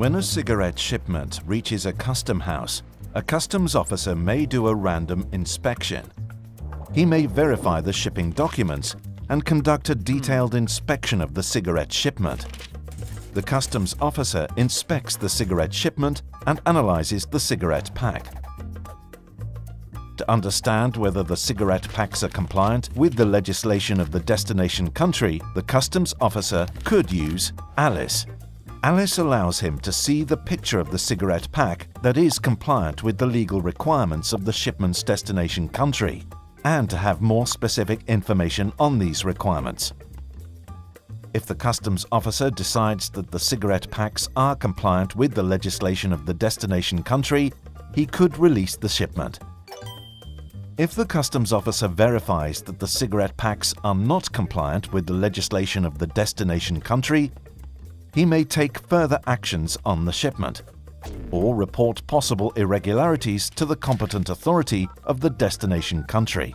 When a cigarette shipment reaches a custom house, a customs officer may do a random inspection. He may verify the shipping documents and conduct a detailed inspection of the cigarette shipment. The customs officer inspects the cigarette shipment and analyzes the cigarette pack. To understand whether the cigarette packs are compliant with the legislation of the destination country, the customs officer could use ALICE. ALICE allows him to see the picture of the cigarette pack that is compliant with the legal requirements of the shipment's destination country, and to have more specific information on these requirements. If the customs officer decides that the cigarette packs are compliant with the legislation of the destination country, he could release the shipment. If the customs officer verifies that the cigarette packs are not compliant with the legislation of the destination country, he may take further actions on the shipment, or report possible irregularities to the competent authority of the destination country.